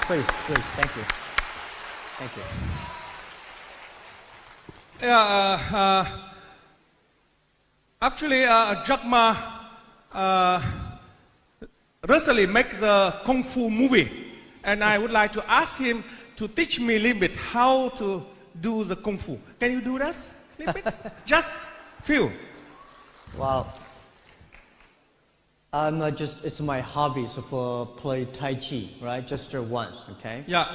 Please, thank you. Thank you. Yeah, actually, Jackma recently makes a kung fu movie, and I would like to ask him to teach me a little bit how to do the kung fu. Can you do that a little bit? Just few. Wow. It's my hobby, so for play Tai Chi, right? Just once, okay? Yeah.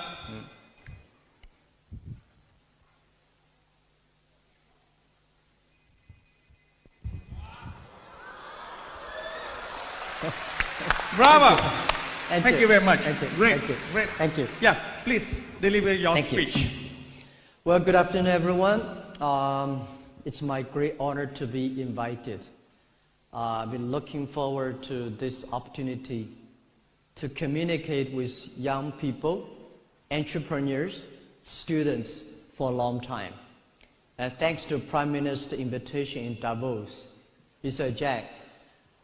Bravo. Thank you very much. Thank you. Great. Thank you. Great. Thank you. Yeah, please deliver your Thank you. speech. Well, good afternoon, everyone. It's my great honor to be invited. I've been looking forward to this opportunity to communicate with young people, entrepreneurs, students for a long time. And thanks to Prime Minister's invitation in Davos, he said, Jack,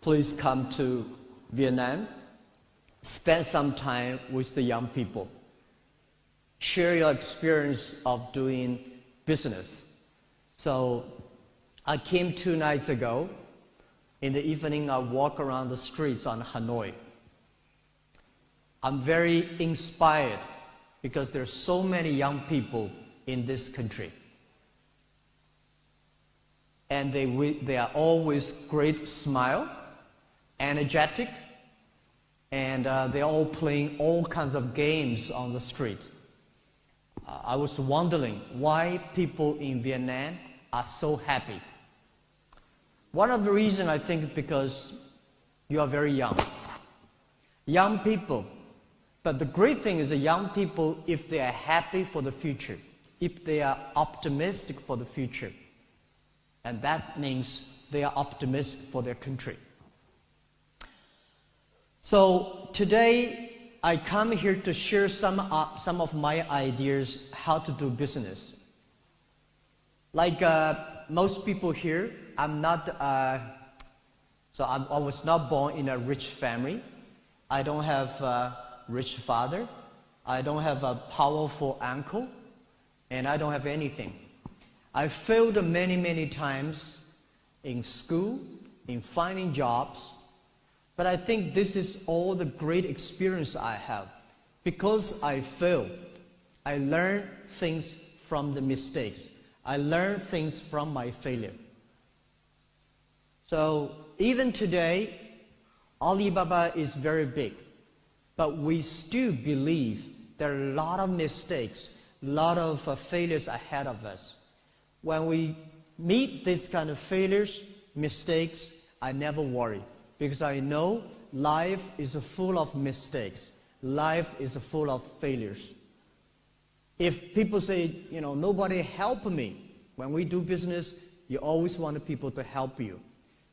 please come to Vietnam, spend some time with the young people, share your experience of doing business. So I came 2 nights ago. In the evening, I walk around the streets on Hanoi. I'm very inspired because there's so many young people in this country. And they are always great smile, energetic, and they're all playing all kinds of games on the street. I was wondering why people in Vietnam are so happy. One of the reasons, I think, is because you are very young. Young people. But the great thing is that young people, if they are happy for the future, if they are optimistic for the future, and that means they are optimistic for their country. So today, I come here to share some of my ideas how to do business. Like most people here, I was not born in a rich family. I don't have a rich father. I don't have a powerful uncle. And I don't have anything. I failed many, many times in school, in finding jobs. But I think this is all the great experience I have. Because I failed, I learned things from the mistakes. I learned things from my failure. So even today, Alibaba is very big, but we still believe there are a lot of mistakes, a lot of failures ahead of us. When we meet these kind of failures, mistakes, I never worry because I know life is full of mistakes. Life is full of failures. If people say, nobody help me, when we do business, you always want people to help you.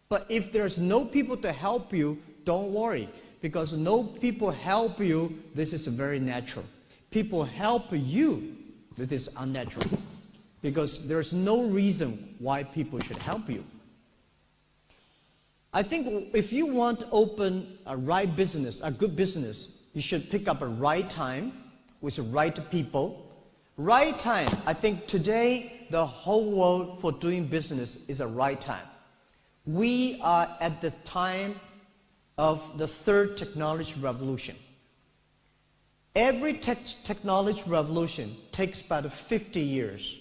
But if there's no people to help you, don't worry, because no people help you, this is very natural. People help you, this is unnatural, because there's no reason why people should help you. I think if you want to open a right business, a good business, you should pick up a right time with the right people. Right time, I think today the whole world for doing business is a right time. We are at the time of the third technology revolution. Every technology revolution takes about 50 years.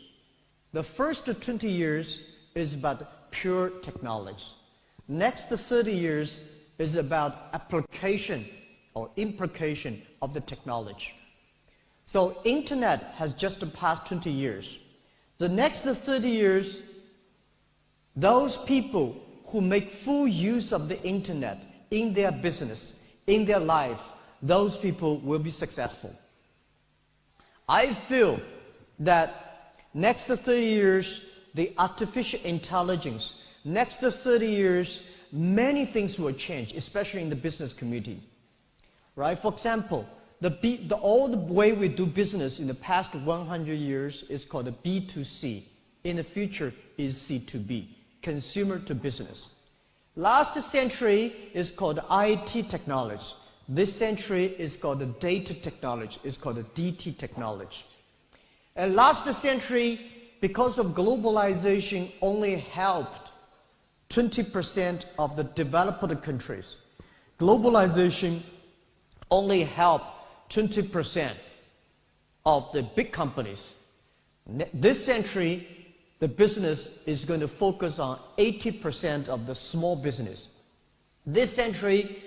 The first 20 years is about pure technology. Next 30 years is about application or implication of the technology. So internet has just passed 20 years. The next 30 years, those people who make full use of the internet in their business, in their life, those people will be successful. I feel that next 30 years, the artificial intelligence, next 30 years, many things will change, especially in the business community. Right? For example, the old way we do business in the past 100 years is called a B2C. In the future is C2B, consumer to business. Last century is called IT technology. This century is called the data technology. It's called the DT technology. And last century, because of globalization, only helped 20% of the developed countries. Globalization only helped 20% of the big companies. This century, the business is going to focus on 80% of the small business. This century,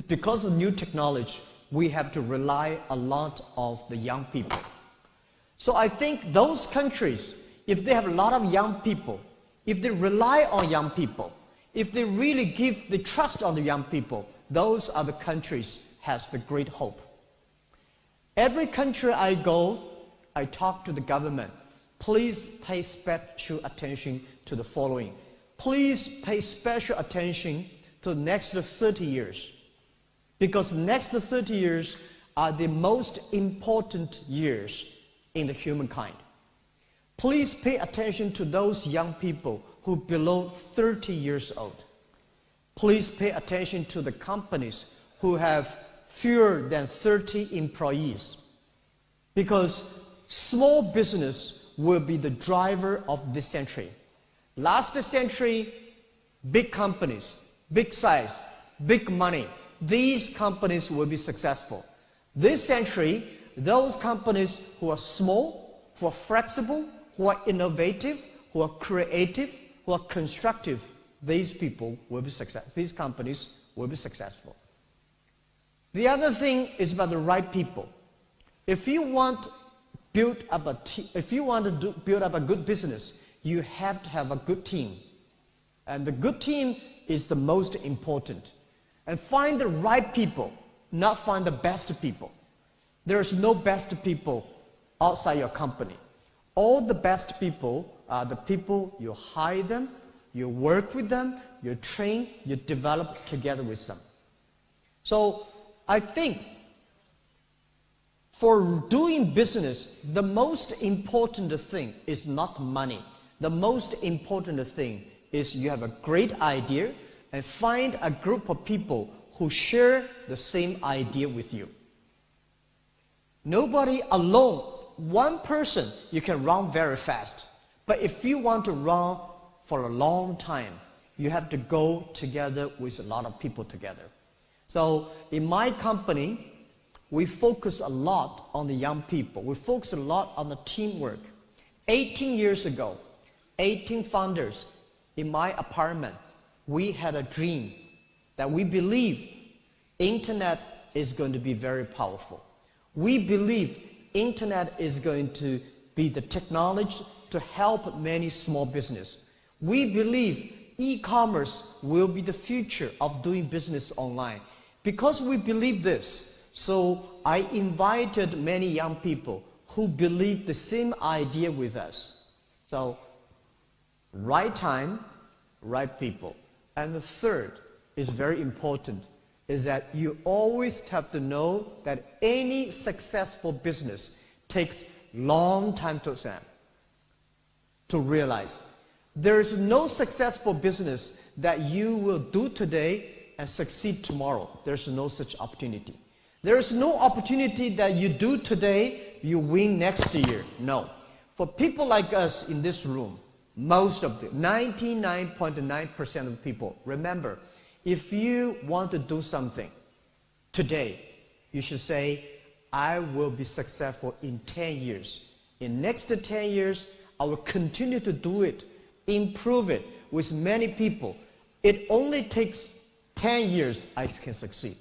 because of new technology, we have to rely a lot on the young people. So I think those countries, if they have a lot of young people, if they rely on young people, if they really give the trust on the young people, those are the countries has the great hope. Every country I go, I talk to the government. Please pay special attention to the following. Please pay special attention to the next 30 years. Because the next 30 years are the most important years in the humankind. Please pay attention to those young people who are below 30 years old. Please pay attention to the companies who have fewer than 30 employees. Because small business will be the driver of this century. Last century, big companies, big size, big money, these companies will be successful. This century, those companies who are small, who are flexible, who are innovative, who are creative, who are constructive, these people will be successful. These companies will be successful. The other thing is about the right people. If you want to build up a good business, you have to have a good team. And the good team is the most important. And find the right people, not find the best people. There is no best people outside your company. All the best people are the people you hire them, you work with them, you train, you develop together with them. So I think for doing business, the most important thing is not money. The most important thing is you have a great idea and find a group of people who share the same idea with you. Nobody alone, one person, you can run very fast. But if you want to run for a long time, you have to go together with a lot of people together. So in my company, we focus a lot on the young people. We focus a lot on the teamwork. 18 years ago, 18 founders in my apartment, we had a dream that we believe internet is going to be very powerful. We believe internet is going to be the technology to help many small business. We believe e-commerce will be the future of doing business online. Because we believe this, so I invited many young people who believe the same idea with us. So, right time, right people. And the third is very important, is that you always have to know that any successful business takes long time to realize. There is no successful business that you will do today and succeed tomorrow. There's no such opportunity. There is no opportunity that you do today, you win next year. No. For people like us in this room, most of the 99.9% of people, remember, if you want to do something today, you should say, I will be successful in 10 years. In next 10 years, I will continue to do it, improve it with many people. It only takes 10 years I can succeed.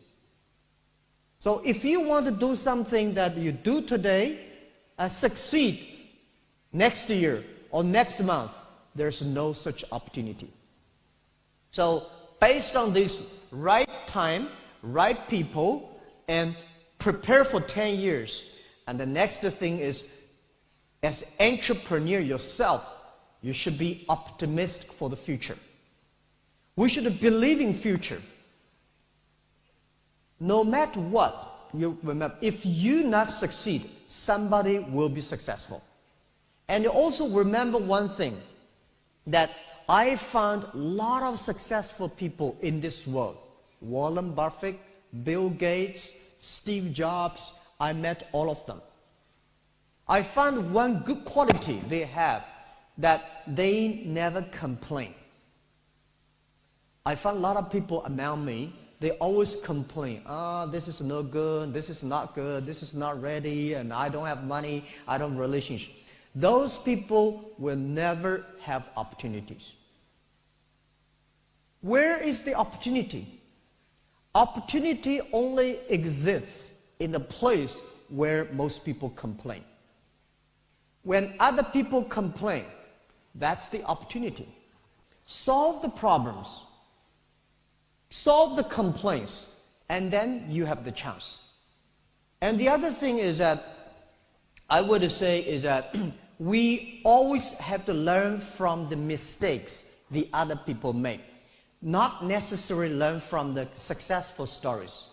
So if you want to do something that you do today and succeed next year or next month, there's no such opportunity. So based on this right time, right people, and prepare for 10 years. And the next thing is, as entrepreneur yourself, you should be optimistic for the future. We should believe in future. No matter what, you remember, if you not succeed, somebody will be successful. And you also remember one thing, that I found a lot of successful people in this world. Warren Buffett, Bill Gates, Steve Jobs, I met all of them. I found one good quality they have, that they never complain. I found a lot of people around me, they always complain. This is no good, this is not good, this is not ready, and I don't have money, I don't have relationship. Those people will never have opportunities. Where is the opportunity? Opportunity only exists in the place where most people complain. When other people complain, that's the opportunity. Solve the problems, solve the complaints, and then you have the chance. And the other thing is that, I would say is that we always have to learn from the mistakes the other people make, not necessarily learn from the successful stories.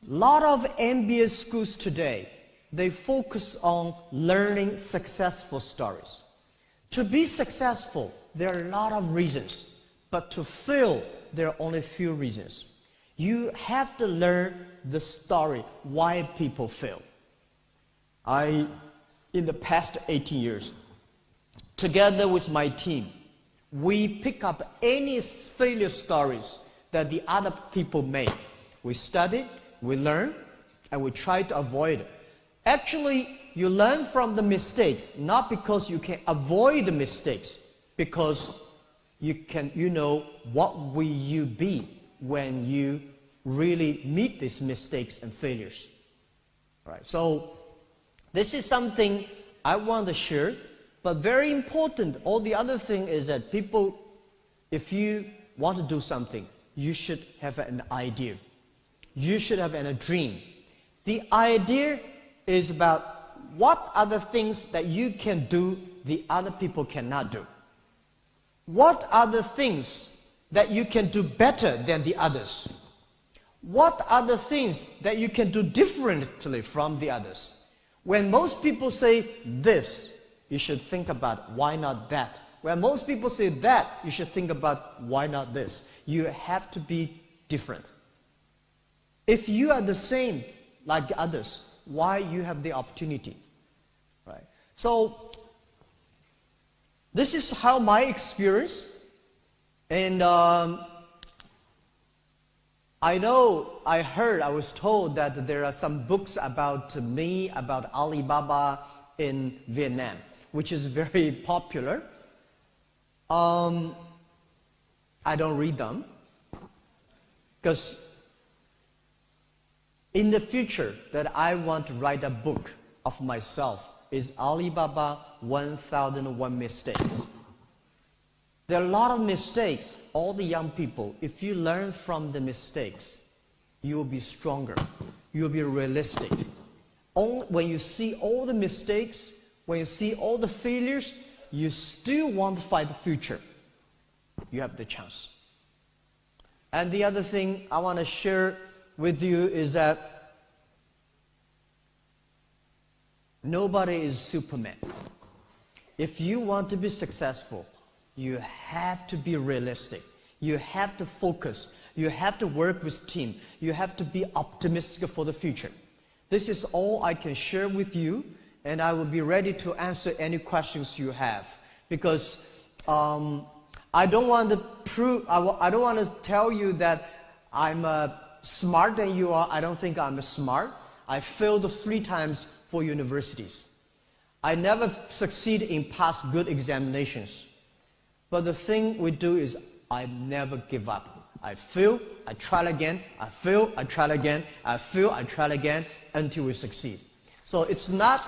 A lot of MBA schools today, they focus on learning successful stories. To be successful, there are a lot of reasons, but to fail, there are only a few reasons. You have to learn the story, why people fail. In the past 18 years, together with my team, we pick up any failure stories that the other people make. We study, we learn, and we try to avoid it. Actually, you learn from the mistakes, not because you can avoid the mistakes, because you know what will you be when you really meet these mistakes and failures. All right, so this is something I want to share, but very important. All the other thing is that people, if you want to do something, you should have an idea. You should have a dream. The idea is about what are the things that you can do the other people cannot do. What are the things that you can do better than the others? What are the things that you can do differently from the others? When most people say this, you should think about why not that. When most people say that, you should think about why not this. You have to be different. If you are the same like the others, why you have the opportunity? Right? So this is how my experience, and I was told that there are some books about me, about Alibaba in Vietnam, which is very popular. I don't read them, because in the future that I want to write a book of myself is Alibaba 1001 Mistakes. There are a lot of mistakes. All the young people, if you learn from the mistakes, you will be stronger. You will be realistic. When you see all the mistakes, when you see all the failures, you still want to fight the future. You have the chance. And the other thing I want to share with you is that nobody is Superman. If you want to be successful, you have to be realistic. You have to focus. You have to work with team. You have to be optimistic for the future. This is all I can share with you, and I will be ready to answer any questions you have, because I don't want to tell you that I'm smart than you are. I don't think I'm smart. I failed 3 times for universities. I never succeed in pass good examinations. But the thing we do is I never give up. I fail, I try again, I fail, I try again, I fail, I try again until we succeed. So it's not...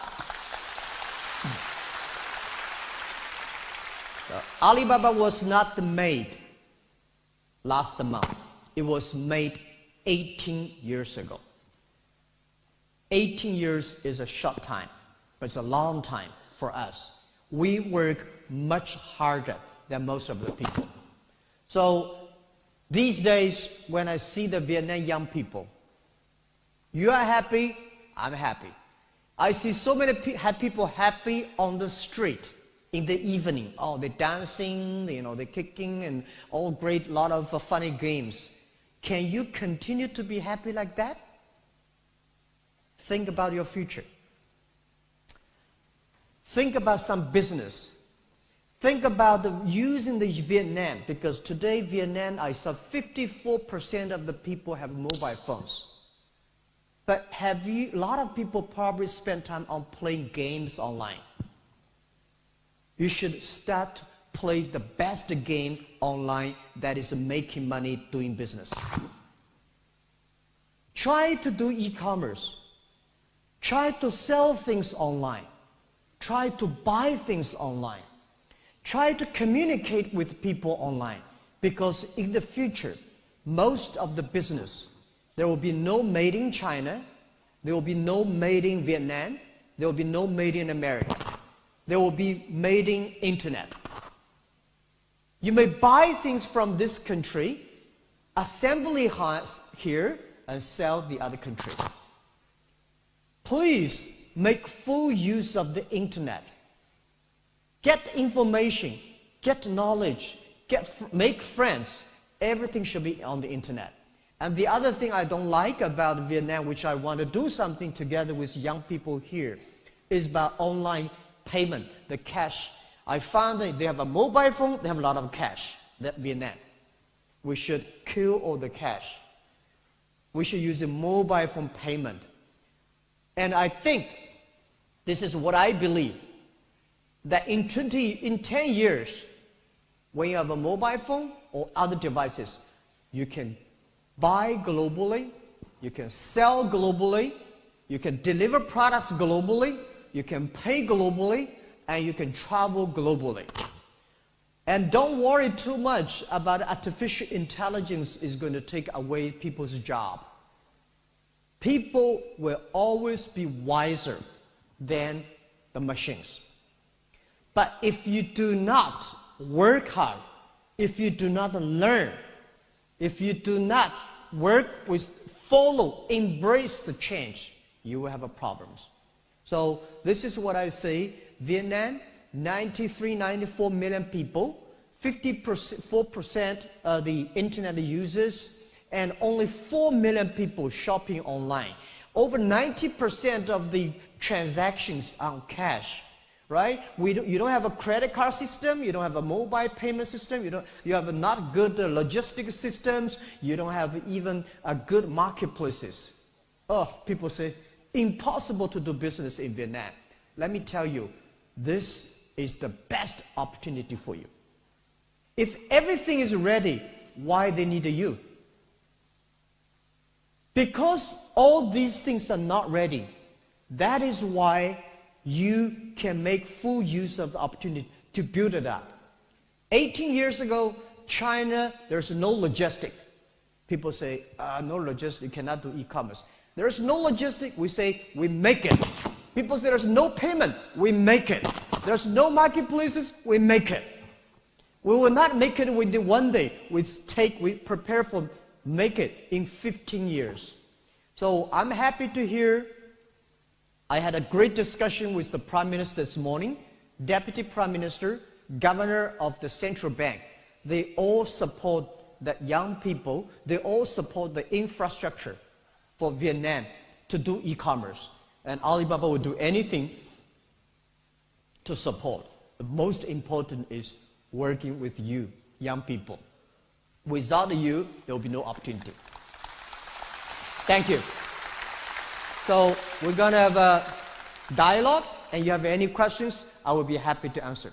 Alibaba was not made last month. It was made 18 years ago. 18 years is a short time, but it's a long time for us. We work much harder than most of the people. So these days, when I see the Vietnam young people, you are happy, I'm happy. I see so many people happy on the street in the evening. Oh, they're dancing, they're kicking, and all great, lot of funny games. Can you continue to be happy like that? Think about your future. Think about some business. Think about using the Vietnam, because today Vietnam, I saw 54% of the people have mobile phones. But a lot of people probably spend time on playing games online. You should start play the best game online that is making money doing business. Try to do e-commerce. Try to sell things online. Try to buy things online. Try to communicate with people online, because in the future, most of the business, there will be no made in China, there will be no made in Vietnam, there will be no made in America. There will be made in internet. You may buy things from this country, assembly here, and sell the other country. Please make full use of the internet. Get information, get knowledge, make friends. Everything should be on the internet. And the other thing I don't like about Vietnam, which I want to do something together with young people here, is about online payment, the cash. I found that they have a mobile phone, they have a lot of cash, that Vietnam. We should kill all the cash. We should use a mobile phone payment. And I think, this is what I believe, that in 10 years, when you have a mobile phone or other devices, you can buy globally, you can sell globally, you can deliver products globally, you can pay globally, and you can travel globally. And don't worry too much about artificial intelligence is going to take away people's job. People will always be wiser than the machines. But if you do not work hard, if you do not learn, if you do not embrace the change, you will have problems. So this is what I say. Vietnam, 94 million people, 54% of the internet users, and only 4 million people shopping online. Over 90% of the transactions are cash, right? You don't have a credit card system, you don't have a mobile payment system, you have not good logistic systems, you don't have even good marketplaces. Oh, people say, impossible to do business in Vietnam. Let me tell you, this is the best opportunity for you. If everything is ready, why they need you? Because all these things are not ready. That is why you can make full use of the opportunity to build it up. 18 years ago, China, there's no logistic. People say, no logistic, you cannot do e-commerce. There's no logistic, we say, we make it. People say there's no payment, we make it. There's no marketplaces, we make it. We will not make it within one day. We prepare for make it in 15 years. So I'm happy to hear. I had a great discussion with the Prime Minister this morning, Deputy Prime Minister, Governor of the Central Bank. They all support the young people. They all support the infrastructure for Vietnam to do e-commerce. And Alibaba will do anything to support. The most important is working with you, young people. Without you, there will be no opportunity. Thank you. So we're going to have a dialogue, and you have any questions, I will be happy to answer.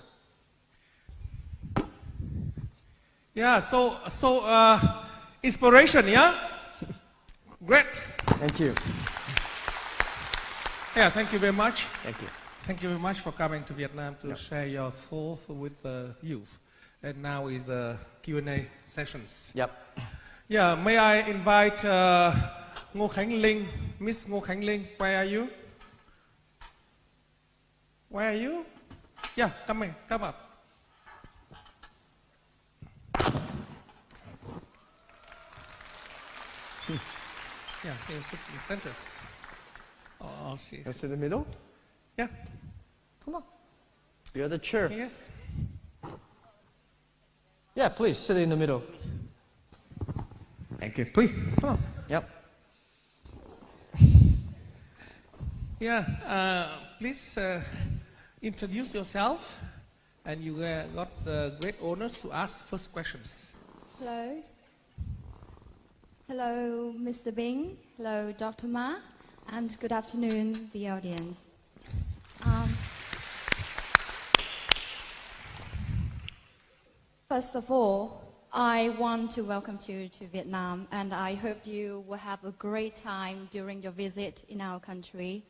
Yeah, so inspiration, yeah? Great. Thank you. Yeah, thank you very much. Thank you. Thank you very much for coming to Vietnam to share your thoughts with the youth. And now is Q&A sessions. Yep. Yeah, may I invite Ngô Khánh Linh, Miss Ngô Khánh Linh, where are you? Where are you? Yeah, come up. Yeah, here sits in the centers. Oh, she's... That's in the middle? Yeah. Come on. You're the chair. Yes. Yeah, please sit in the middle. Thank you. Please. Oh. Yep. Yeah, please introduce yourself, and you got great honors to ask first questions. Hello. Hello, Mr. Bing. Hello, Dr. Ma. And good afternoon, the audience. First of all, I want to welcome you to Vietnam, and I hope you will have a great time during your visit in our country.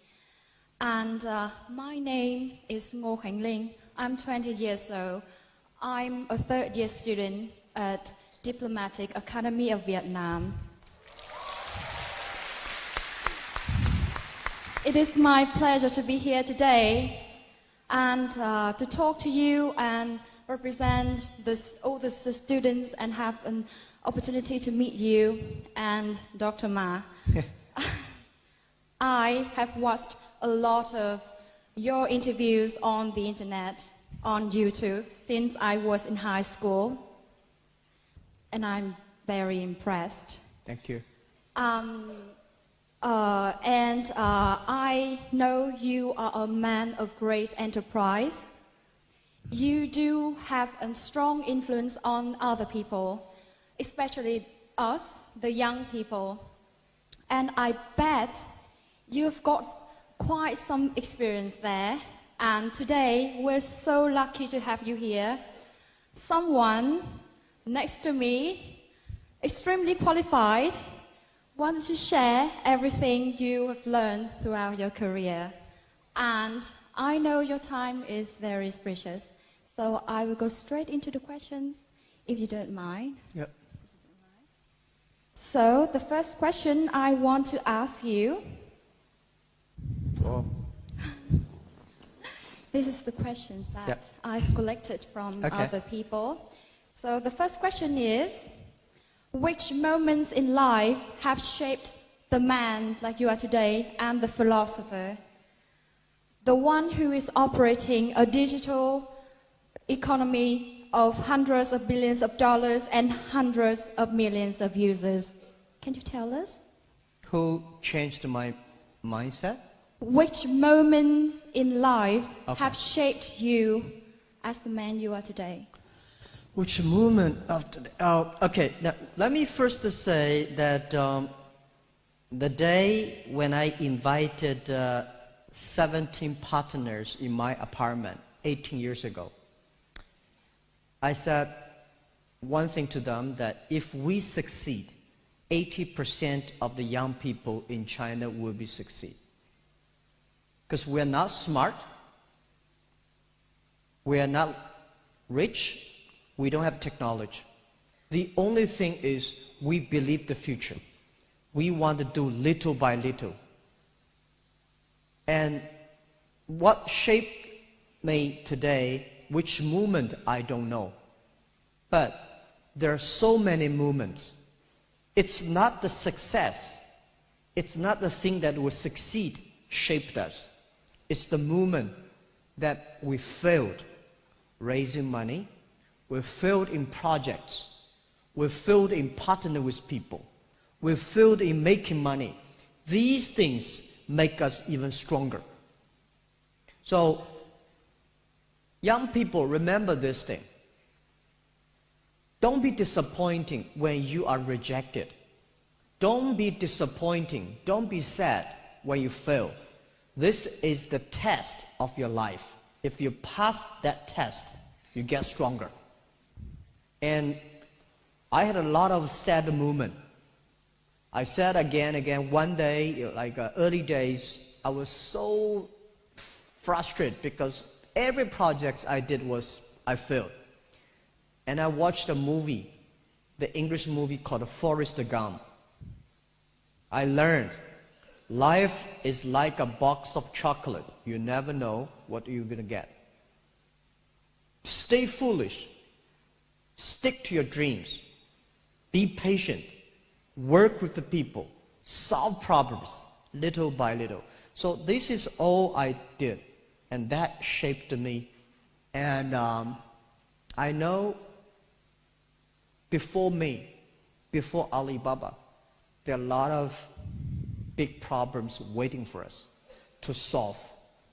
And my name is Ngô Khánh Linh. I'm 20 years old. I'm a third-year student at Diplomatic Academy of Vietnam. It is my pleasure to be here today and to talk to you and represent all the students and have an opportunity to meet you and Dr. Ma. I have watched a lot of your interviews on the internet, on YouTube, since I was in high school, and I'm very impressed. Thank you. I know you are a man of great enterprise. You do have a strong influence on other people, especially us, the young people. And I bet you've got quite some experience there. And today, we're so lucky to have you here. Someone next to me, extremely qualified, wants to share everything you have learned throughout your career. And I know your time is very precious, so I will go straight into the questions, if you don't mind. Yep. So the first question I want to ask you, Oh. this is the questions that Yep. I've collected from other people. So the first question is, which moments in life have shaped the man like you are today and the philosopher? The one who is operating a digital economy of hundreds of billions of dollars and hundreds of millions of users. Can you tell us? Who changed my mindset? Which moments in life Okay. have shaped you as the man you are today? Which movement of today? Oh, okay. Now, let me first say that the day when I invited 17 partners in my apartment 18 years ago, I said one thing to them, that if we succeed, 80% of the young people in China will be succeed. Because we're not smart, we are not rich, we don't have technology. The only thing is we believe the future. We want to do little by little. And what shaped me today, which movement, I don't know. But there are so many movements. It's not the success, it's not the thing that will succeed shaped us. It's the movement that we failed raising money, we failed in projects, we failed in partnering with people, we failed in making money. These things make us even stronger. So, young people, remember this thing. Don't be disappointing when you are rejected. Don't be disappointing, don't be sad when you fail. This is the test of your life. If you pass that test, you get stronger. And I had a lot of sad moments. I said again, one day, like early days, I was so frustrated because every project I did I failed. And I watched a movie, the English movie called Forrest Gump. I learned life is like a box of chocolate. You never know what you're going to get. Stay foolish. Stick to your dreams. Be patient. Work with the people. Solve problems little by little. So this is all I did. And that shaped me. And I know before before Alibaba, there are a lot of big problems waiting for us to solve.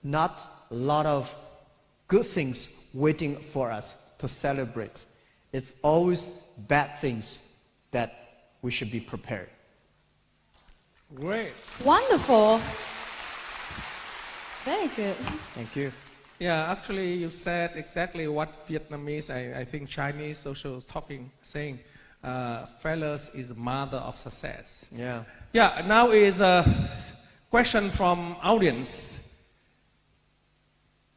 Not a lot of good things waiting for us to celebrate. It's always bad things that we should be prepared. Great. Wonderful. Very good. Thank you. Yeah, actually, you said exactly what Vietnamese, I think Chinese social talking, saying, failures is the mother of success. Yeah. Yeah, now is a question from audience.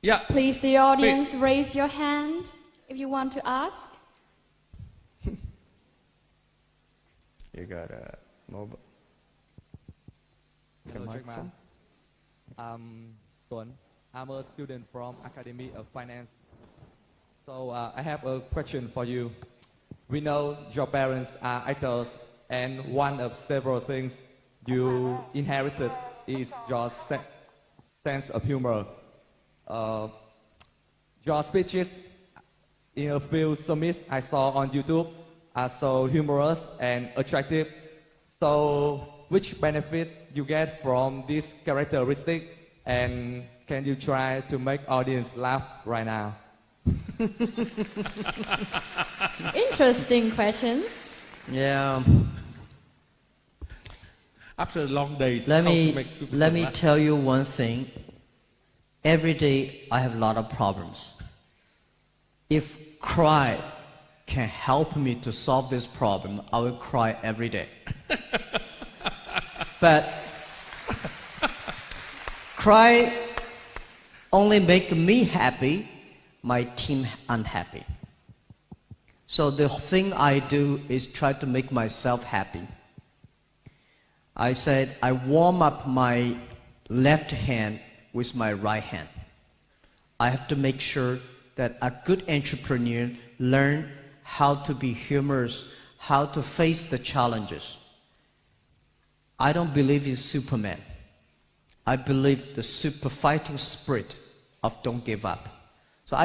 Yeah. Please, the audience, Please. raise your hand if you want to ask. You got a mobile. Hello, Jackma. I'm Tuấn. I'm a student from Academy of Finance. So I have a question for you. We know your parents are actors, and one of several things you inherited is your sense of humor. Your speeches in a few summits I saw on YouTube are so humorous and attractive. So which benefit you get from this characteristic, and can you try to make audience laugh right now? Interesting questions. Yeah. After long days, Let how to me make people let me laugh? tell you one thing. Every day I have a lot of problems. If cry can help me to solve this problem, I will cry every day. But cry only make me happy, my team unhappy. So the thing I do is try to make myself happy. I said I warm up my left hand with my right hand. I have to make sure that a good entrepreneur learn how to be humorous, how to face the challenges. I don't believe in Superman. I believe the super fighting spirit of don't give up. So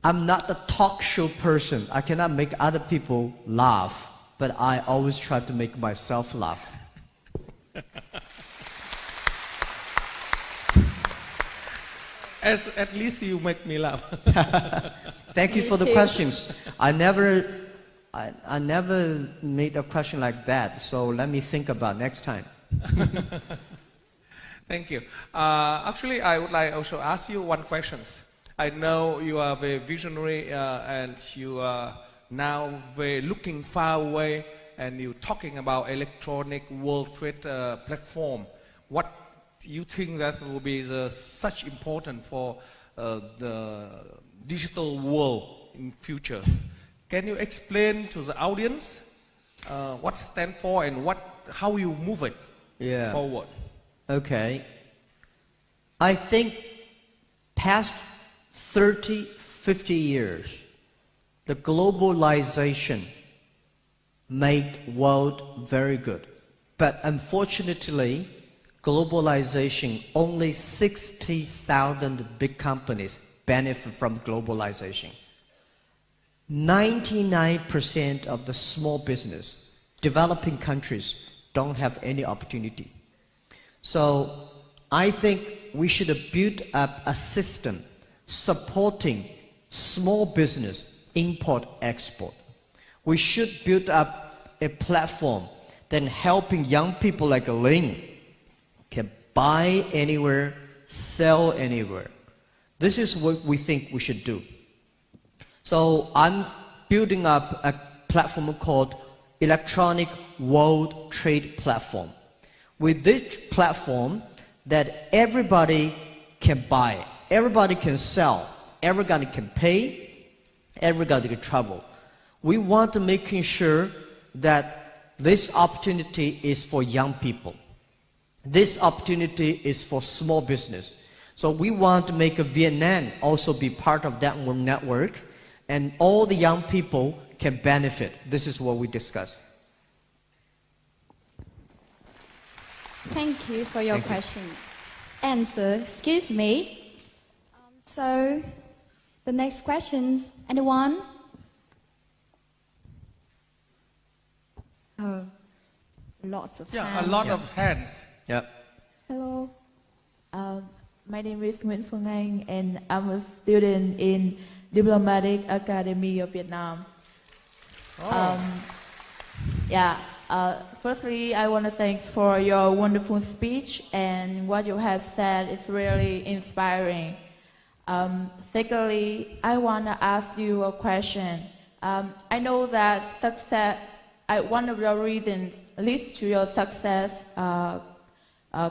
I'm not a talk show person. I cannot make other people laugh, but I always try to make myself laugh. At least you make me laugh. Thank you Me for the too. questions. I never made a question like that, so let me think about next time. Thank you. Actually, I would like also ask you one question. I know you are very visionary and you are now very looking far away, and you're talking about electronic world trade platform. What you think that will be such important for the digital world in future? Can you explain to the audience what it stands for and how you move it forward? Okay. I think past 30, 50 years, the globalization made world very good. But unfortunately, globalization, only 60,000 big companies benefit from globalization. 99% of the small business, developing countries, don't have any opportunity. So I think we should build up a system supporting small business, import, export. We should build up a platform that helping young people like Ling can buy anywhere, sell anywhere. This is what we think we should do. So I'm building up a platform called Electronic World Trade Platform. With this platform that everybody can buy, everybody can sell, everybody can pay, everybody can travel. We want to make sure that this opportunity is for young people. This opportunity is for small business. So we want to make Vietnam also be part of that network, and all the young people can benefit. This is what we discussed. Thank you for your Thank you. question. Answer, excuse me. So, the next questions, anyone? Lots of Yeah, hands. a lot of hands. Yeah. Hello. My name is Nguyễn Phương Anh, and I'm a student in Diplomatic Academy of Vietnam. Oh. Firstly, I want to thank for your wonderful speech, and what you have said is really inspiring. Secondly, I want to ask you a question. I know that success, one of your reasons leads to your success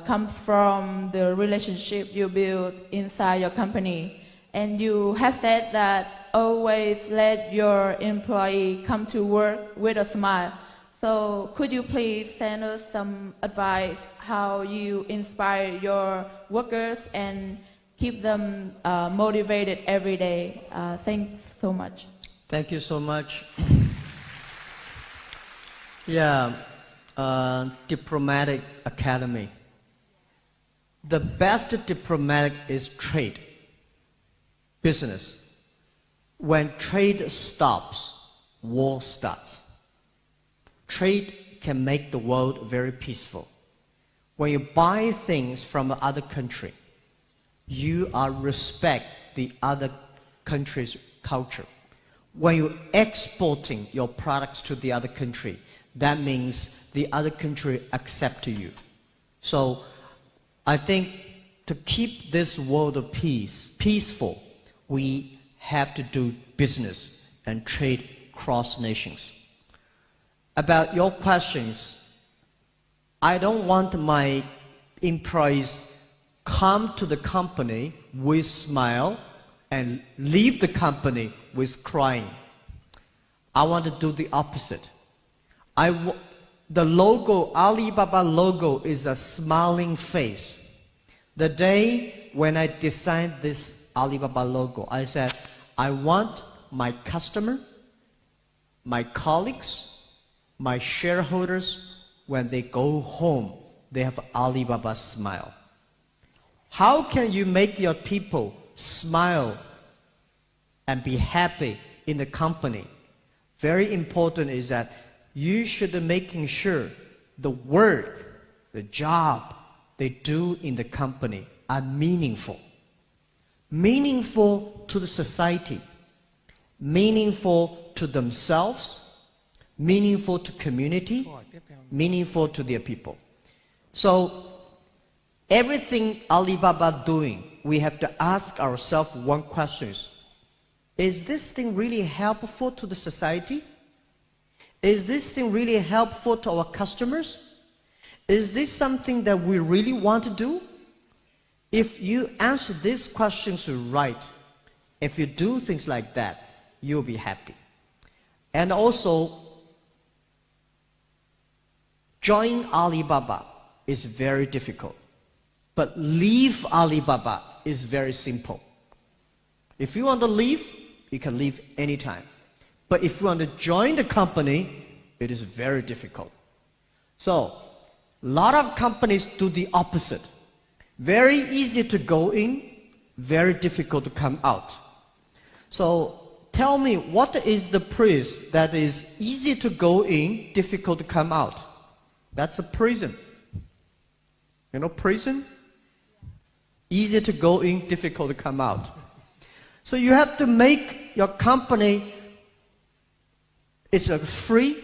comes from the relationship you build inside your company. And you have said that always let your employee come to work with a smile. So could you please send us some advice how you inspire your workers and keep them motivated every day? Thanks so much. Thank you so much. Yeah, Diplomatic Academy. The best diplomatic is trade, business. When trade stops, war starts. Trade can make the world very peaceful. When you buy things from other country, you are respect the other country's culture. When you're exporting your products to the other country, that means the other country accept you. So I think to keep this world of peace peaceful, we have to do business and trade cross nations. About your questions, I don't want my employees come to the company with smile and leave the company with crying. I want to do the opposite. The logo, Alibaba logo, is a smiling face. The day when I designed this Alibaba logo, I said, I want my customer, my colleagues, my shareholders, when they go home, they have Alibaba smile. How can you make your people smile and be happy in the company? Very important is that you should be making sure the work, the job they do in the company are meaningful. Meaningful to the society, meaningful to themselves, meaningful to community, meaningful to their people. So everything Alibaba doing, we have to ask ourselves one question. Is this thing really helpful to the society? Is this thing really helpful to our customers? Is this something that we really want to do? If you answer these questions right, if you do things like that, you'll be happy. And also, join Alibaba is very difficult, but leave Alibaba is very simple. If you want to leave, you can leave anytime. But if you want to join the company, it is very difficult. So, a lot of companies do the opposite. Very easy to go in, very difficult to come out. So, tell me, what is the place that is easy to go in, difficult to come out? That's a prison. You know prison? Easy to go in, difficult to come out. So you have to make your company, it's a free,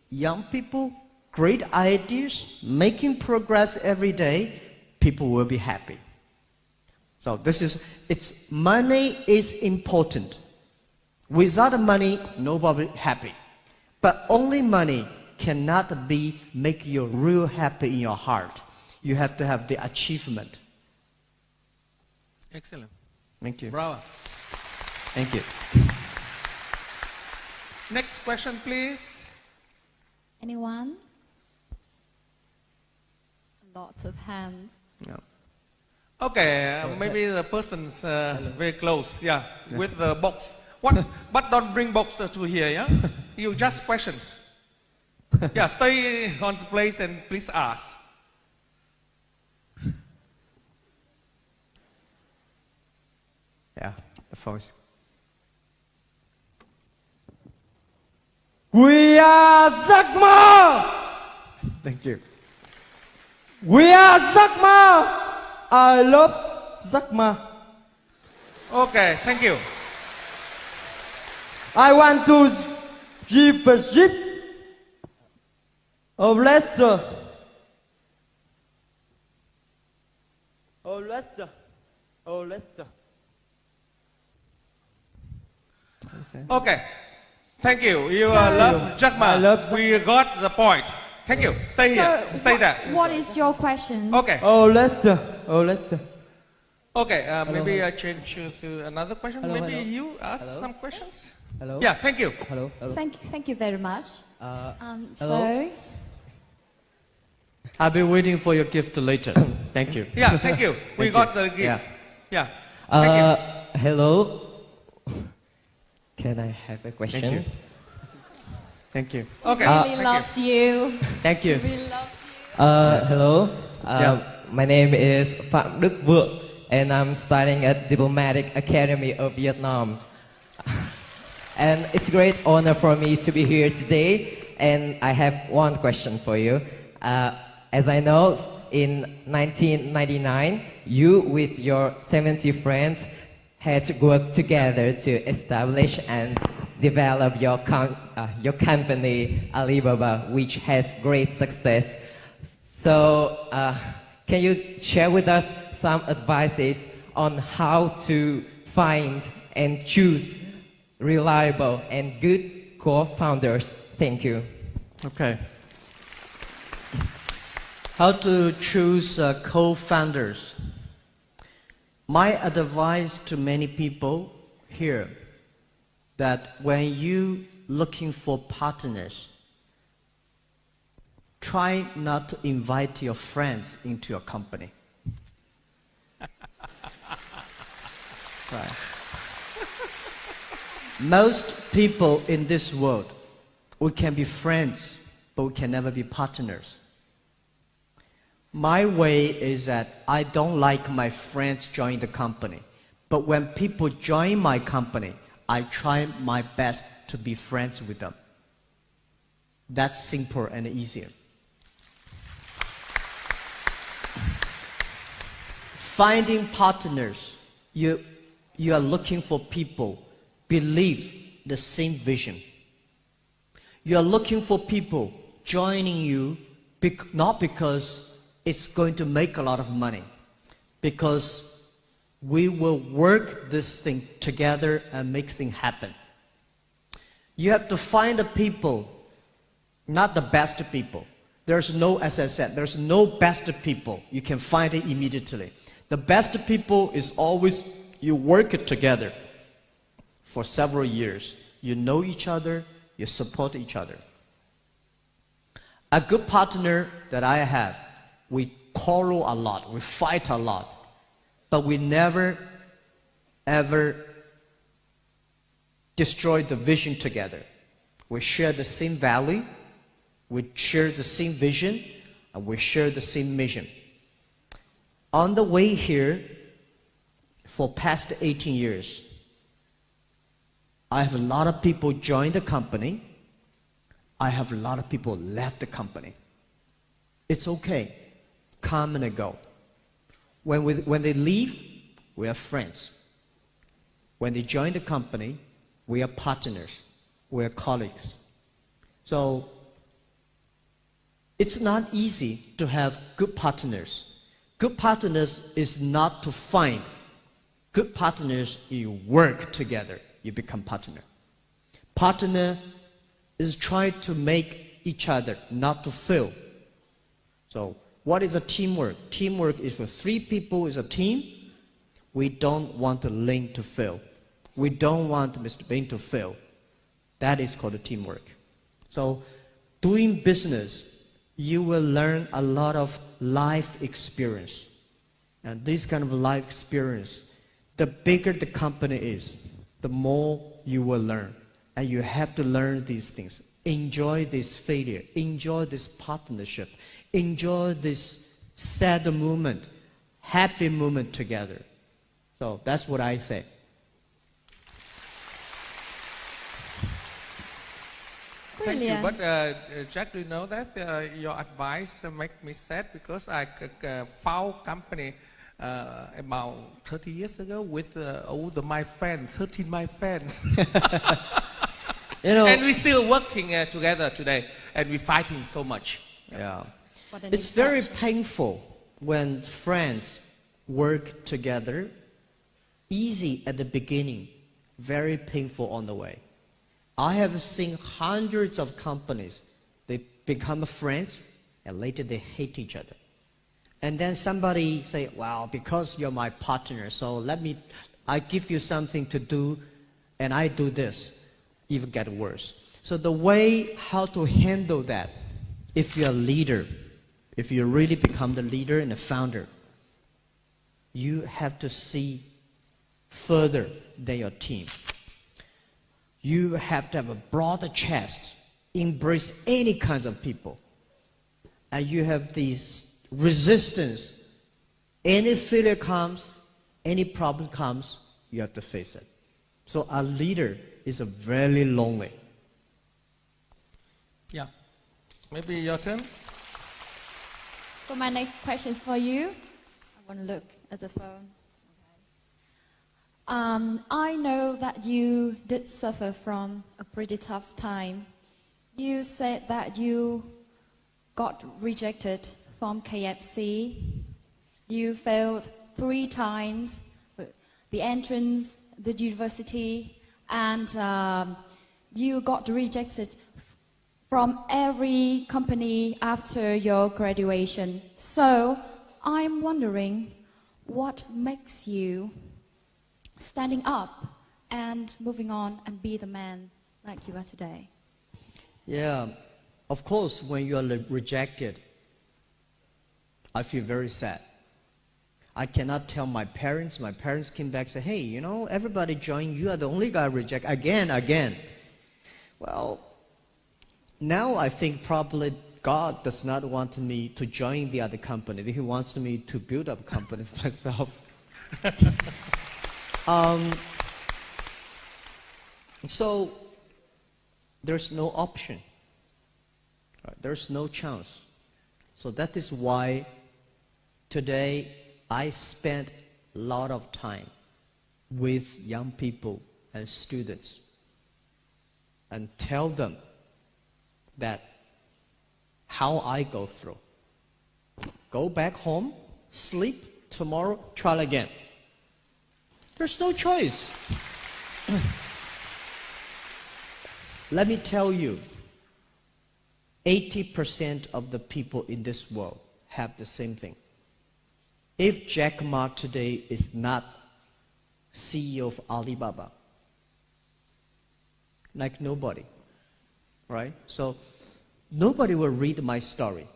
young people, great ideas, making progress every day, people will be happy. So money is important. Without money, nobody happy. But only money cannot make you real happy in your heart. You have to have the achievement. Excellent. Thank you. Bravo. Thank you. Next question, please. Anyone? Lots of hands. Yeah. Okay, maybe the person's very close, yeah, with the box. What? But don't bring box to here, yeah? You just questions. Yeah, stay on the place and please ask. Yeah, the voice. We are Jackma! Thank you. We are Jackma. I love Jackma. Okay, thank you. I want to give a gift of letter. Oh, letter. Oh, letter. Okay, thank you. You So- love Jackma. I love Jackma. We got the point. Thank you. Stay here. Stay there. What is your question? Okay. Oh, letter. Oh, letter. Okay, maybe hello. I change you to another question. Hello, Maybe hello. you ask Hello. some questions. Hello. Yeah, thank you. Hello. Hello. Thank you very much. Hello. So, I'll be waiting for your gift later. Thank you. Yeah, thank you. We Thank got you. the gift. Yeah. Yeah. Thank you. Hello. Can I have a question? Thank you. Thank you. Okay. really thank you. loves you. Thank you. Really loves you. Hello. Yeah. My name is Phạm Đức Vượng, and I'm studying at Diplomatic Academy of Vietnam. And it's a great honor for me to be here today. And I have one question for you. As I know, in 1999, you with your 70 friends had to work together to establish and develop your company Alibaba, which has great success. So, can you share with us some advices on how to find and choose reliable and good co-founders? Thank you. Okay. How to choose co-founders. My advice to many people here that when you looking for partners, try not to invite your friends into your company. Right. Most people in this world, we can be friends, but we can never be partners. My way is that I don't like my friends join the company. But when people join my company, I try my best to be friends with them. That's simpler and easier. Finding partners, you are looking for people believe the same vision. You are looking for people joining you not because it's going to make a lot of money, because we will work this thing together and make things happen. You have to find the people, not the best people. There's no, as I said, there's no best people. You can find it immediately. The best people is always you work it together for several years. You know each other, you support each other. A good partner that I have, we quarrel a lot, we fight a lot, but we never, ever destroy the vision together. We share the same value, we share the same vision, and we share the same mission. On the way here, for past 18 years, I have a lot of people join the company. I have a lot of people left the company. It's okay. Come and go. When they leave, we are friends. When they join the company, we are partners. We are colleagues. So, it's not easy to have good partners. Good partners is not to find. Good partners, you work together, you become partner. Partner is try to make each other, not to fail. So, what is a teamwork? Teamwork is for 3 people is a team. We don't want the link to fail. We don't want Mr. Bain to fail. That is called a teamwork. So, doing business, you will learn a lot of life experience. And this kind of life experience, the bigger the company is, the more you will learn. And you have to learn these things. Enjoy this failure. Enjoy this partnership. Enjoy this sad moment, happy moment together. So that's what I say. Thank you. Brilliant. But Jack, do you know that your advice make me sad because I found company about 30 years ago with all my friends, 13 my friends. You know, And we're still working together today, and we're fighting so much. yeah. What an It's very exception. painful when friends work together. Easy at the beginning, very painful on the way. I have seen hundreds of companies, they become friends and later they hate each other. And then somebody say, well, because you're my partner, so I give you something to do and I do this, even get worse. So the way how to handle that, if you're a leader, if you really become the leader and the founder, you have to see further than your team. You have to have a broader chest, embrace any kinds of people. And you have this resistance. Any failure comes, any problem comes, you have to face it. So a leader is a very lonely. Yeah. Maybe your turn. So my next question is for you. I want to look at the phone. I know that you did suffer from a pretty tough time. You said that you got rejected from KFC. You failed 3 times, the entrance, the university, and you got rejected from every company after your graduation. So I'm wondering, what makes you standing up and moving on and be the man like you are today? Yeah, of course, when you are rejected, I feel very sad. I cannot tell my parents. My parents came back and said, hey, you know, everybody joined. You are the only guy rejected. Again. Well, now I think probably God does not want me to join the other company. He wants me to build up a company myself. So there's no option. Right? There's no chance. So that is why today I spend a lot of time with young people and students and tell them that how I go through. Go back home, sleep, tomorrow, try again. There's no choice. Let me tell you, 80% of the people in this world have the same thing. If Jackma today is not CEO of Alibaba, like nobody, right? So nobody will read my story.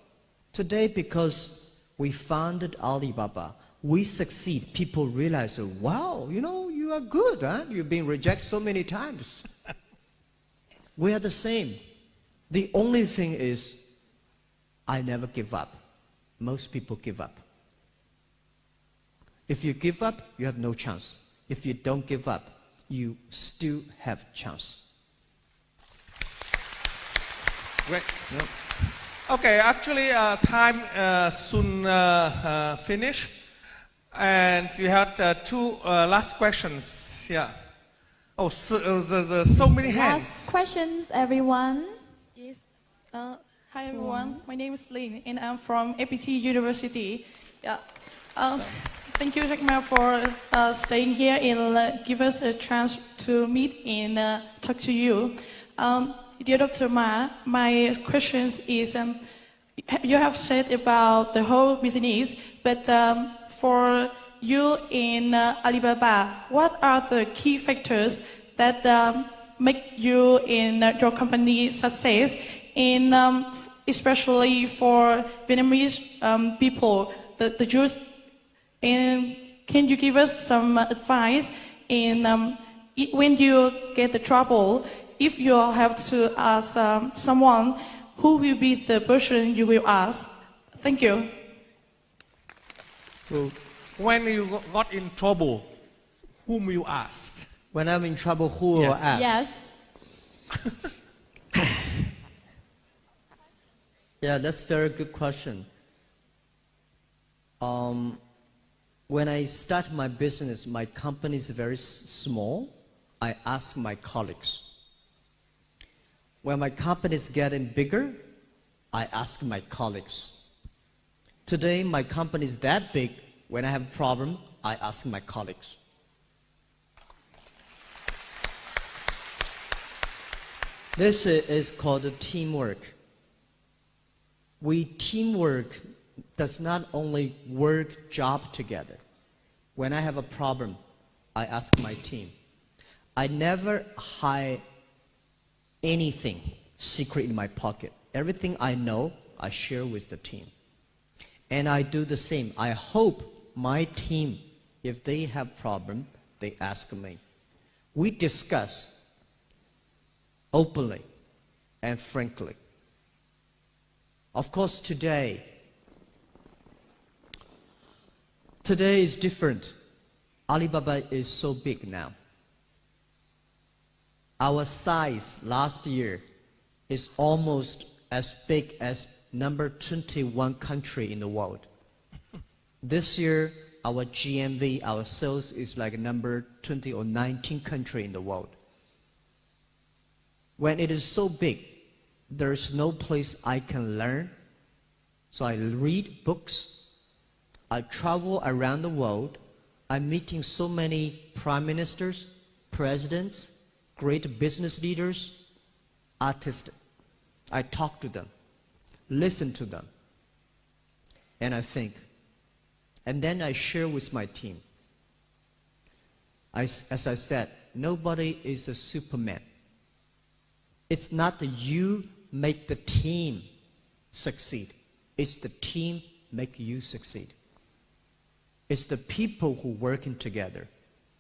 Today, because we founded Alibaba, we succeed. People realize, wow, you know, you are good, huh? You've been rejected so many times. We are the same. The only thing is, I never give up. Most people give up. If you give up, you have no chance. If you don't give up, you still have chance. Great. Okay, actually, time soon finish. And we had 2 last questions. Yeah. Oh, so many hands. Last questions, everyone. Yes. Hi everyone. My name is Lin, and I'm from APT University. Yeah. Thank you, Jackma, for staying here and give us a chance to meet and talk to you. Dear Dr. Ma, my question is, you have said about the whole business, but for you in Alibaba, what are the key factors that make you in your company success, in, especially for Vietnamese people, the youth? And can you give us some advice in when you get the trouble, if you have to ask someone, who will be the person you will ask? Thank you. When you got in trouble, whom you asked? When I'm in trouble, who will ask? Yes. Yeah, that's a very good question. When I start my business, my company is very small. I ask my colleagues. When my company is getting bigger, I ask my colleagues. Today, my company is that big. When I have a problem, I ask my colleagues. This is called teamwork. Teamwork does not only work job together. When I have a problem, I ask my team. I never hide anything secret in my pocket. Everything I know, I share with the team. And I do the same. I hope my team, if they have problem, they ask me. We discuss openly and frankly. Of course, today is different. Alibaba is so big now. Our size last year is almost as big as number 21 country in the world. This year, our GMV, our sales is like number 20 or 19 country in the world. When it is so big, there's no place I can learn. So I read books. I travel around the world. I'm meeting so many prime ministers, presidents, great business leaders, artists. I talk to them, listen to them, and I think. And then I share with my team. As I said, nobody is a Superman. It's not that you make the team succeed. It's the team make you succeed. It's the people who working together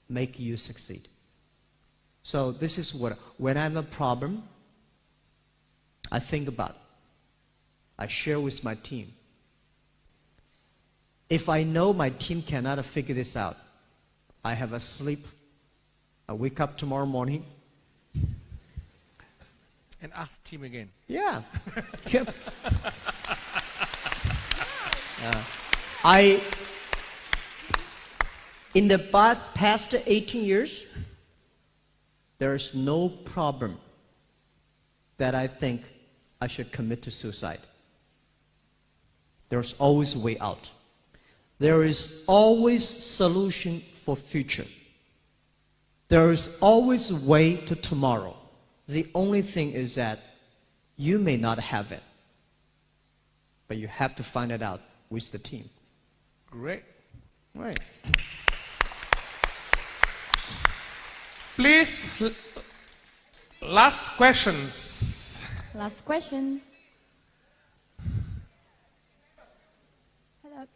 make you succeed. So this is what, when I have a problem, I think about it. I share with my team. If I know my team cannot figure this out, I have a sleep. I wake up tomorrow morning. And ask team again. Yeah. In the past 18 years, there is no problem that I think I should commit to suicide. There's always a way out. There is always solution for future. There is always a way to tomorrow. The only thing is that you may not have it, but you have to find it out with the team. Great. Right. Please, last questions. Last questions. Hello.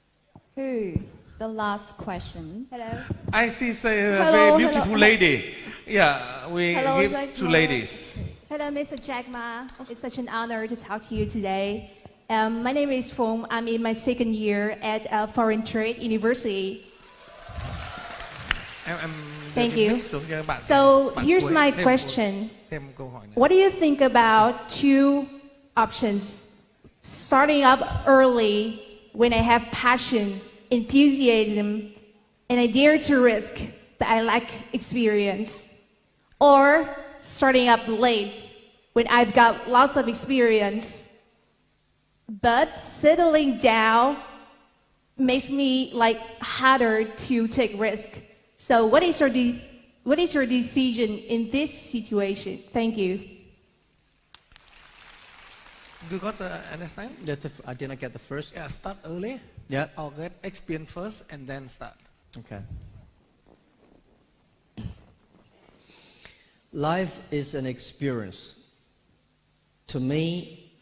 Who? The last questions. Hello. I see a Hello, very beautiful hello. lady. Yeah, we Hello, give Jackma. to ladies. Hello, Mr. Jackma. It's such an honor to talk to you today. My name is Fong. I'm in my second year at Foreign Trade University. Thank you. So here's my question. What do you think about two options? Starting up early when I have passion, enthusiasm, and I dare to risk, but I lack experience. Or starting up late when I've got lots of experience, but settling down makes me harder to take risk. So what is your decision in this situation? Thank you. You got understand? I didn't get the first. Yeah, start early. Yeah. Or get experience first and then start. Okay. Life is an experience. To me,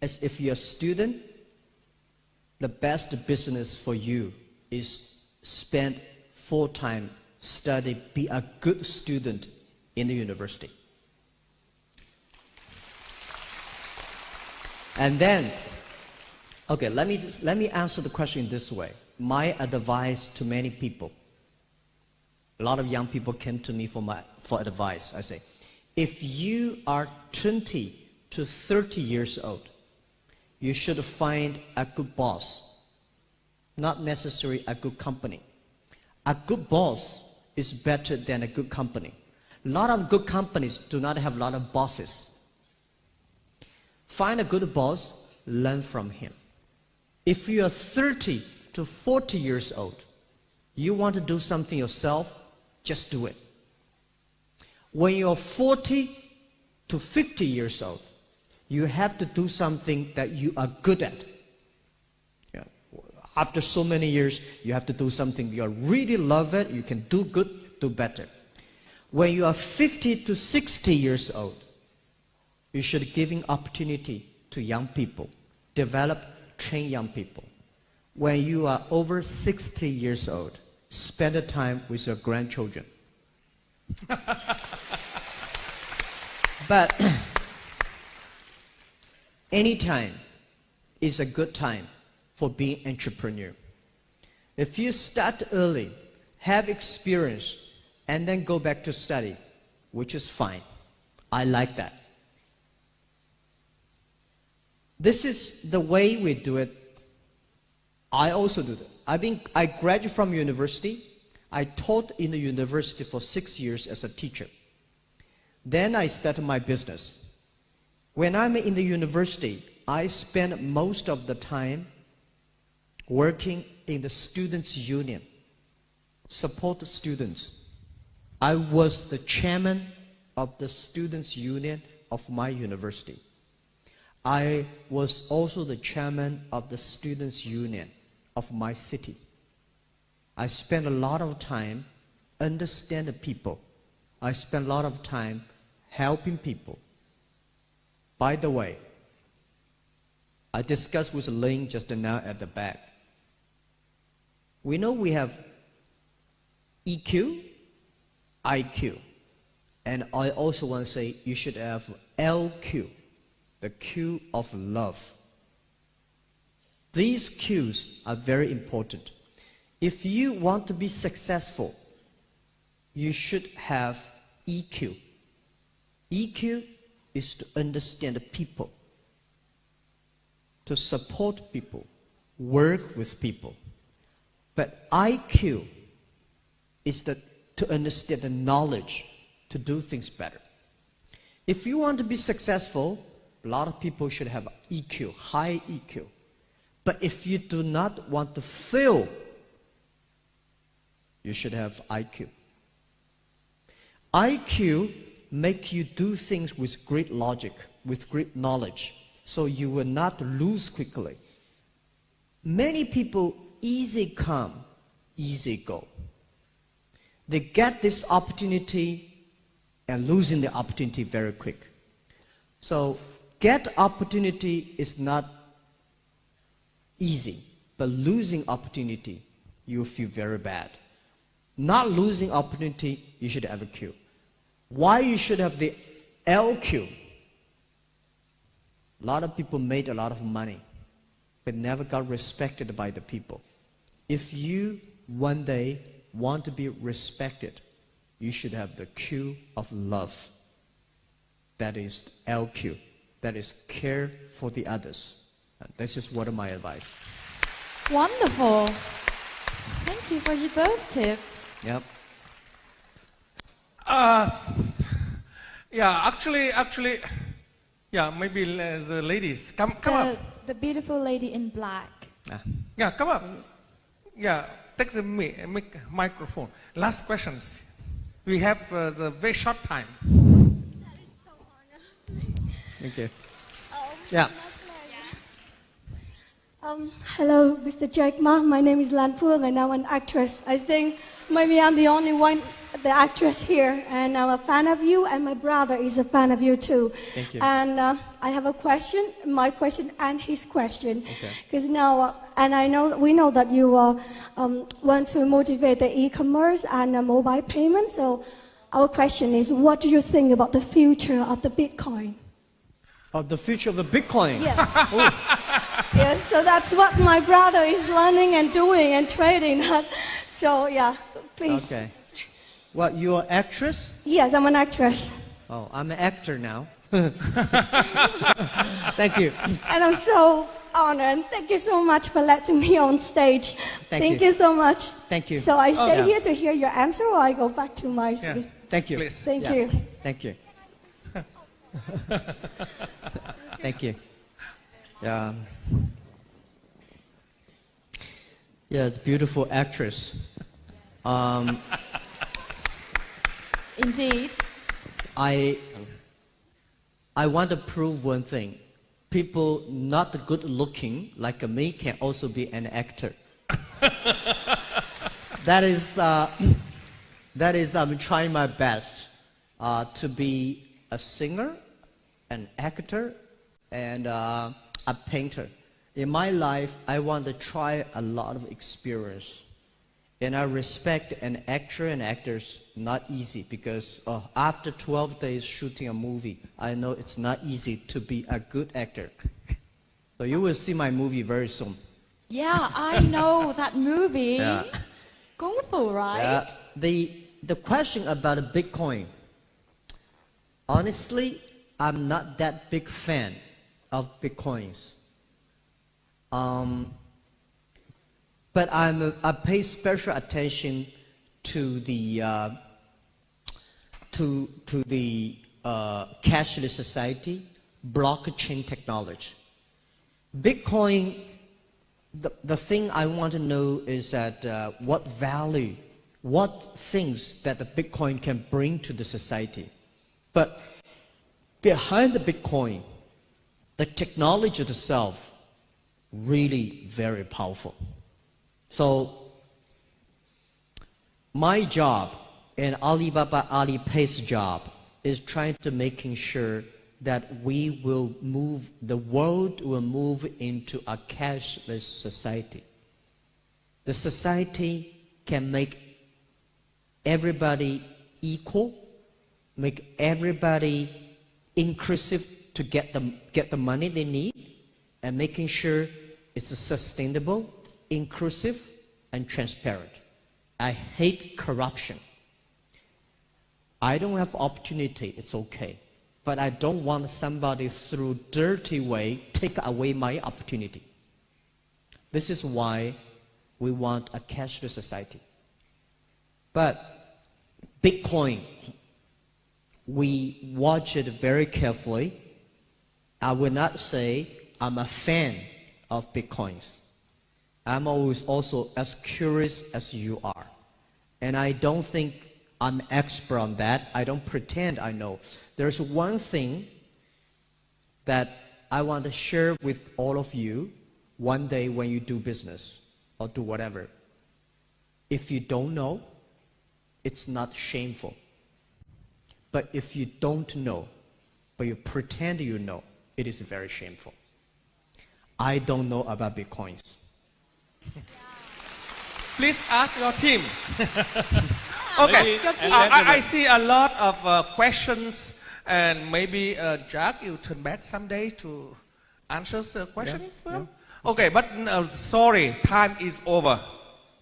as if you're a student, the best business for you is spend full time study, be a good student in the university. And then, okay, let me answer the question this way. My advice to many people, a lot of young people came to me for advice. I say, if you are 20 to 30 years old, you should find a good boss, not necessarily a good company. A good boss is better than a good company. A lot of good companies do not have a lot of bosses. Find a good boss, learn from him. If you are 30 to 40 years old, you want to do something yourself, just do it. When you're 40 to 50 years old, you have to do something that you are good at. Yeah. After so many years, you have to do something you really love it, you can do good, do better. When you are 50 to 60 years old, you should give opportunity to young people, develop, train young people. When you are over 60 years old, spend the time with your grandchildren. But any time is a good time for being entrepreneur. If you start early, have experience, and then go back to study, which is fine. I like that. This is the way we do it. I also do that. I graduated from university. I taught in the university for 6 years as a teacher. Then I started my business. When I'm in the university, I spend most of the time working in the students' union, support the students. I was the chairman of the students' union of my university. I was also the chairman of the students' union of my city. I spent a lot of time understanding people. I spent a lot of time helping people. By the way, I discussed with Ling just now at the back. We know we have EQ, IQ, and I also want to say you should have LQ, the Q of love. These Qs are very important. If you want to be successful, you should have EQ. EQ is to understand people, to support people, work with people. But IQ is to understand the knowledge, to do things better. If you want to be successful, a lot of people should have EQ, high EQ. But if you do not want to fail, you should have IQ. IQ make you do things with great logic, with great knowledge, so you will not lose quickly. Many people easy come, easy go. They get this opportunity and losing the opportunity very quick. So get opportunity is not easy, but losing opportunity, you feel very bad. Not losing opportunity, you should have a Q. Why you should have the LQ? A lot of people made a lot of money, but never got respected by the people. If you one day want to be respected, you should have the Q of love. That is LQ. That is care for the others. This is one of my advice. Wonderful. Thank you for those tips. Yep. Yeah, actually, yeah, maybe the ladies. Come up. The beautiful lady in black. Yeah, come up. Please. Yeah, take the microphone. Last questions. We have the very short time. Thank you. Yeah. Hello, Mr. Jackma. My name is Lan Phương, and I'm an actress. I think maybe I'm the only one, the actress here, and I'm a fan of you, and my brother is a fan of you too. Thank you. And I have a question, my question and his question. Okay. Because now, and we know that you want to motivate the e-commerce and mobile payment. So our question is, what do you think about the future of the Bitcoin? Of the future of the Bitcoin? Yes. Yes, so that's what my brother is learning and doing and trading. So yeah, please. Okay. What, you're an actress? Yes, I'm an actress. Oh, I'm an actor now. Thank you. And I'm so honored. And thank you so much for letting me on stage. Thank you so much. Thank you. So I stay yeah. here to hear your answer, or I go back to my city? Thank you. Please. Thank Yeah. you. Thank you. Thank you. Yeah. Yeah, the beautiful actress. Indeed. I want to prove one thing. People not good looking like me can also be an actor. That is I'm trying my best to be a singer, an actor, and a painter. In my life, I want to try a lot of experience. And I respect an actor and actors, not easy, because after 12 days shooting a movie, I know it's not easy to be a good actor. So you will see my movie very soon. Yeah, I know that movie. Yeah. Kung Fu, right? The question about a Bitcoin, honestly, I'm not that big fan of Bitcoins. But I pay special attention to the cashless society, blockchain technology. Bitcoin, the thing I want to know is that what value, what things that the Bitcoin can bring to the society. But behind the Bitcoin, the technology itself, really very powerful. So my job and Alibaba Alipay's job is trying to making sure that we will move, the world will move into a cashless society. The society can make everybody equal, make everybody inclusive to get the money they need, and making sure it's sustainable, inclusive, and transparent. I hate corruption. I don't have opportunity, it's okay. But I don't want somebody through dirty way take away my opportunity. This is why we want a cashless society. But Bitcoin, we watch it very carefully. I will not say I'm a fan of Bitcoins. I'm always also as curious as you are. And I don't think I'm expert on that. I don't pretend I know. There's one thing that I want to share with all of you one day when you do business or do whatever. If you don't know, it's not shameful. But if you don't know, but you pretend you know, it is very shameful. I don't know about Bitcoins. Please ask your team. Okay, I see a lot of questions, and maybe Jack, you turn back someday to answer the question. Yeah. Okay, but sorry, time is over.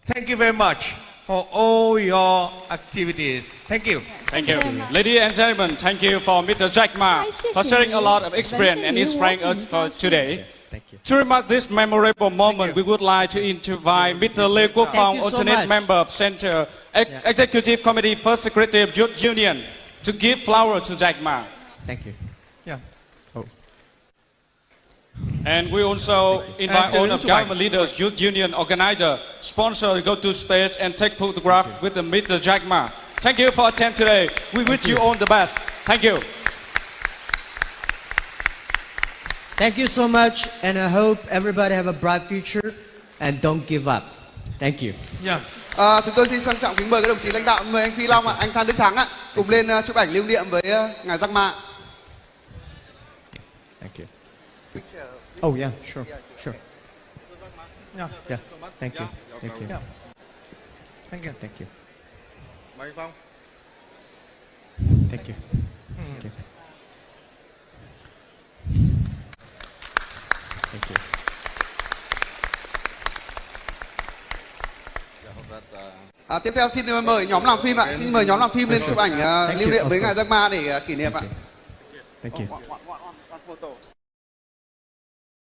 Thank you very much for all your activities. Thank you. Thank you. Ladies and gentlemen, thank you for Mr. Jackma for sharing a lot of experience and inspiring us for today. Thank you. To remark this memorable moment, we would like to invite Mr. Lê Quốc Phong, you so alternate much. member of Center Executive Committee, First Secretary of Youth Union, to give flowers to Jackma. Thank you. Yeah. Oh. And we also invite all of to government leaders, youth union organizer, sponsor to go to stage and take photograph with Mr. Jackma. Thank you for attending today. We wish you all the best. Thank you. Thank you so much, and I hope everybody have a bright future and don't give up. Thank you. Yeah. Chúng tôi xin trân trọng kính mời các đồng chí lãnh đạo, mời anh Phi Long ạ, anh Phan Đức Thắng ạ, cùng lên chụp ảnh lưu niệm với ngài Jackma. Thank you. Oh yeah, sure, sure. Yeah. Yeah. Thank you. Thank you. Yeah. Thank you. Thank you. Mời anh Phong. Thank you. Thank you. Thank you. Tiếp theo xin mời nhóm làm phim ạ, xin mời nhóm làm phim lên chụp ảnh lưu niệm với ngài Jackma để kỷ niệm ạ. Thank you. One photo.